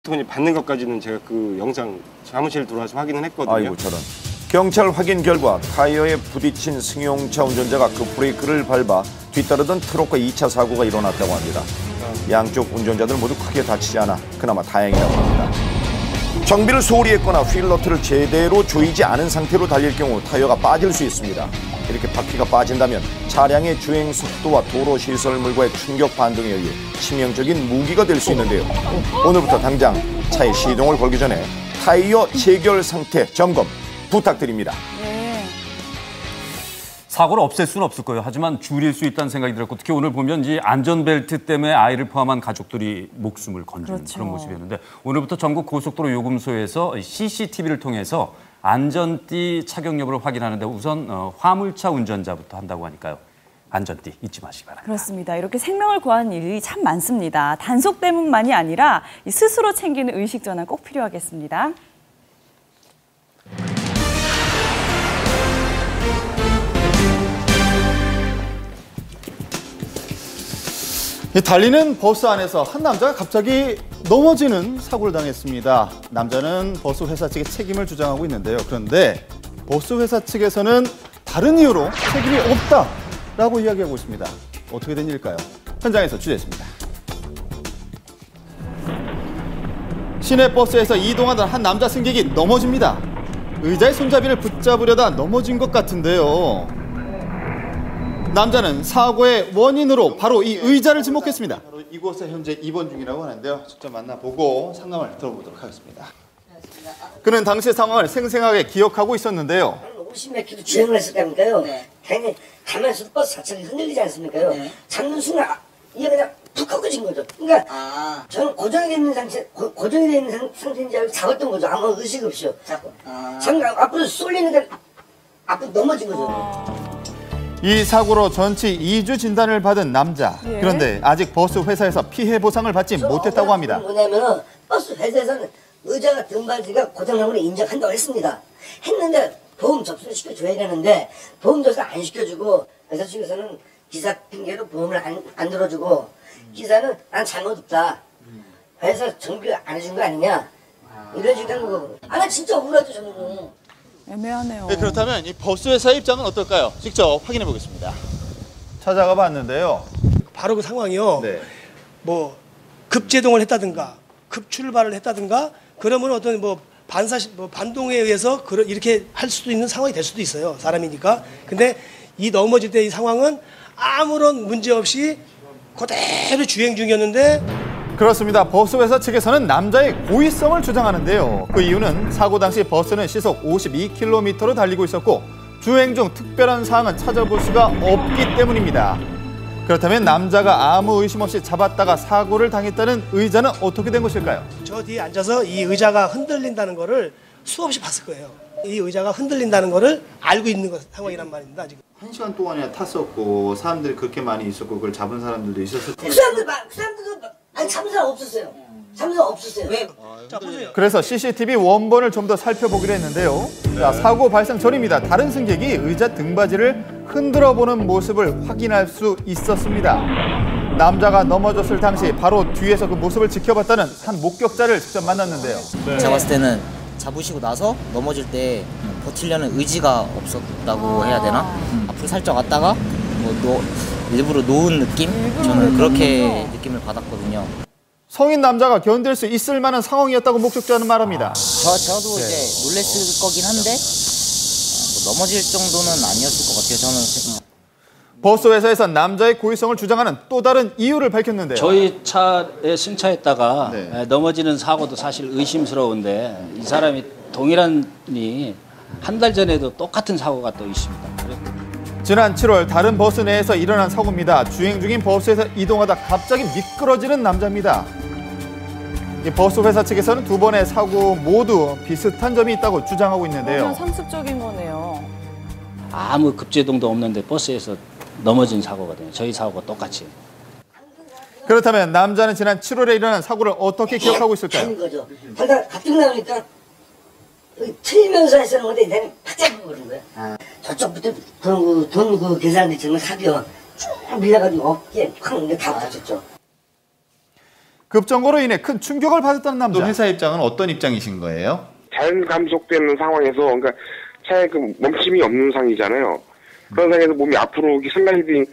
스마트폰이 받는 것까지는 제가 그 영상 사무실 들어와서 확인을 했거든요. 아이고 저런. 경찰 확인 결과 타이어에 부딪힌 승용차 운전자가 그 브레이크를 밟아 뒤따르던 트럭과 2차 사고가 일어났다고 합니다. 양쪽 운전자들 모두 크게 다치지 않아 그나마 다행이라고 합니다. 정비를 소홀히 했거나 휠너트를 제대로 조이지 않은 상태로 달릴 경우 타이어가 빠질 수 있습니다. 이렇게 바퀴가 빠진다면 차량의 주행 속도와 도로 시설물과의 충격 반동에 의해 치명적인 무기가 될 수 있는데요. 오늘부터 당장 차의 시동을 걸기 전에 타이어 체결 상태 점검 부탁드립니다. 네. 사고를 없앨 수는 없을 거예요. 하지만 줄일 수 있다는 생각이 들었고 특히 오늘 보면 이 안전벨트 때문에 아이를 포함한 가족들이 목숨을 건지는 그렇죠. 그런 모습이었는데 오늘부터 전국 고속도로 요금소에서 CCTV를 통해서 안전띠 착용 여부를 확인하는데 우선 화물차 운전자부터 한다고 하니까요. 안전띠 잊지 마시기 바랍니다. 그렇습니다. 이렇게 생명을 구하는 일이 참 많습니다. 단속 때문만이 아니라 스스로 챙기는 의식 전환 꼭 필요하겠습니다. 달리는 버스 안에서 한 남자가 갑자기 넘어지는 사고를 당했습니다. 남자는 버스 회사 측에 책임을 주장하고 있는데요. 그런데 버스 회사 측에서는 다른 이유로 책임이 없다라고 이야기하고 있습니다. 어떻게 된 일일까요? 현장에서 취재했습니다. 시내 버스에서 이동하던 한 남자 승객이 넘어집니다. 의자의 손잡이를 붙잡으려다 넘어진 것 같은데요. 남자는 사고의 원인으로 바로 이 의자를 지목했습니다. 이곳에 현재 입원 중이라고 하는데요. 직접 만나보고 상담을 들어보도록 하겠습니다. 그는 당시 상황을 생생하게 기억하고 있었는데요. 50몇 킬로 주행을 했을 때니까요. 네. 당연히 가면서 버스 자체가 흔들리지 않습니까요? 네. 잡는 순간 이게 그냥 푹 꺾어진 거죠. 그러니까 저는 고정이 돼 있는 상태인지 알고 잡았던 거죠. 아무 의식 없이요. 잠깐 앞으로 쏠리는데 앞으로 넘어진 거죠. 이 사고로 전치 2주 진단을 받은 남자. 예. 그런데 아직 버스 회사에서 피해 보상을 받지 못했다고 합니다. 뭐냐면은 버스 회사에서는 의자가 등받이가 고장난 걸 인정한다고 했습니다. 했는데 보험 접수를 시켜줘야 되는데 보험 접수를 안 시켜주고 회사 측에서는 기사 핑계로 보험을 안 들어주고 기사는 난 잘못 없다. 회사 정비를 안 해준 거 아니냐. 이런 식으로 한 거고. 나 진짜 억울하죠 저는. 애매하네요. 네, 그렇다면 이 버스 회사의 입장은 어떨까요? 직접 확인해 보겠습니다. 찾아가 봤는데요. 바로 그 상황이요. 네. 뭐 급제동을 했다든가 급출발을 했다든가 그러면 어떤 뭐 반동에 의해서 이렇게 할 수도 있는 상황이 될 수도 있어요. 사람이니까. 근데 이 넘어질 때 이 상황은 아무런 문제 없이 그대로 주행 중이었는데 그렇습니다. 버스 회사 측에서는 남자의 고의성을 주장하는데요. 그 이유는 사고 당시 버스는 시속 52km로 달리고 있었고 주행 중 특별한 사항은 찾아볼 수가 없기 때문입니다. 그렇다면 남자가 아무 의심 없이 잡았다가 사고를 당했다는 의자는 어떻게 된 것일까요? 저 뒤에 앉아서 이 의자가 흔들린다는 거를 수없이 봤을 거예요. 이 의자가 흔들린다는 거를 알고 있는 상황이란 말입니다. 지금. 1시간 동안이나 탔었고 사람들이 그렇게 많이 있었고 그걸 잡은 사람들도 있었을 그 사람들도 아니 잡은 사람 없었어요. 잡은 사람 없었어요. 왜? 자, 보세요. 그래서 CCTV 원본을 좀 더 살펴보기로 했는데요. 자, 사고 발생 전입니다. 다른 승객이 의자 등받이를 흔들어 보는 모습을 확인할 수 있었습니다. 남자가 넘어졌을 당시 바로 뒤에서 그 모습을 지켜봤다는 한 목격자를 직접 만났는데요. 제가 봤을 때는 잡으시고 나서 넘어질 때 버티려는 의지가 없었다고 해야 되나? 앞으로 살짝 왔다가 일부러 놓은 느낌? 저는 그렇게 느낌을 받았거든요. 성인 남자가 견딜 수 있을 만한 상황이었다고 목격자는 말합니다. 저도 이제 놀랬을 거긴 한데 넘어질 정도는 아니었을 것 같아요. 저는. 버스 회사에서 남자의 고의성을 주장하는 또 다른 이유를 밝혔는데요. 저희 차에 승차했다가 네. 넘어지는 사고도 사실 의심스러운데 이 사람이 동일한이 한 달 전에도 똑같은 사고가 또 있습니다. 지난 7월 다른 버스 내에서 일어난 사고입니다. 주행 중인 버스에서 이동하다 갑자기 미끄러지는 남자입니다. 이 버스 회사 측에서는 두 번의 사고 모두 비슷한 점이 있다고 주장하고 있는데요. 완전 상습적인 거네요. 아무 급제동도 없는데 버스에서 넘어진 사고거든요. 저희 사고가 똑같이. 그렇다면 남자는 지난 7월에 일어난 사고를 어떻게 기억하고 있을까요? 하는 거죠. 하다 가뜩 나오니까 틀리면서 하시는 건데 나는 바짝 버린 거야. 저쪽부터 돈 계산대 정말 사비요. 쭉 밀려가지고 어깨에 팍 다 맞췄죠. 급정거로 인해 큰 충격을 받았다는 남자. 회사 입장은 어떤 입장이신 거예요? 자연 감속되는 상황에서 그러니까 차에 그 멈춤이 없는 상황이잖아요. 그런 상황에서 몸이 앞으로 슬라이딩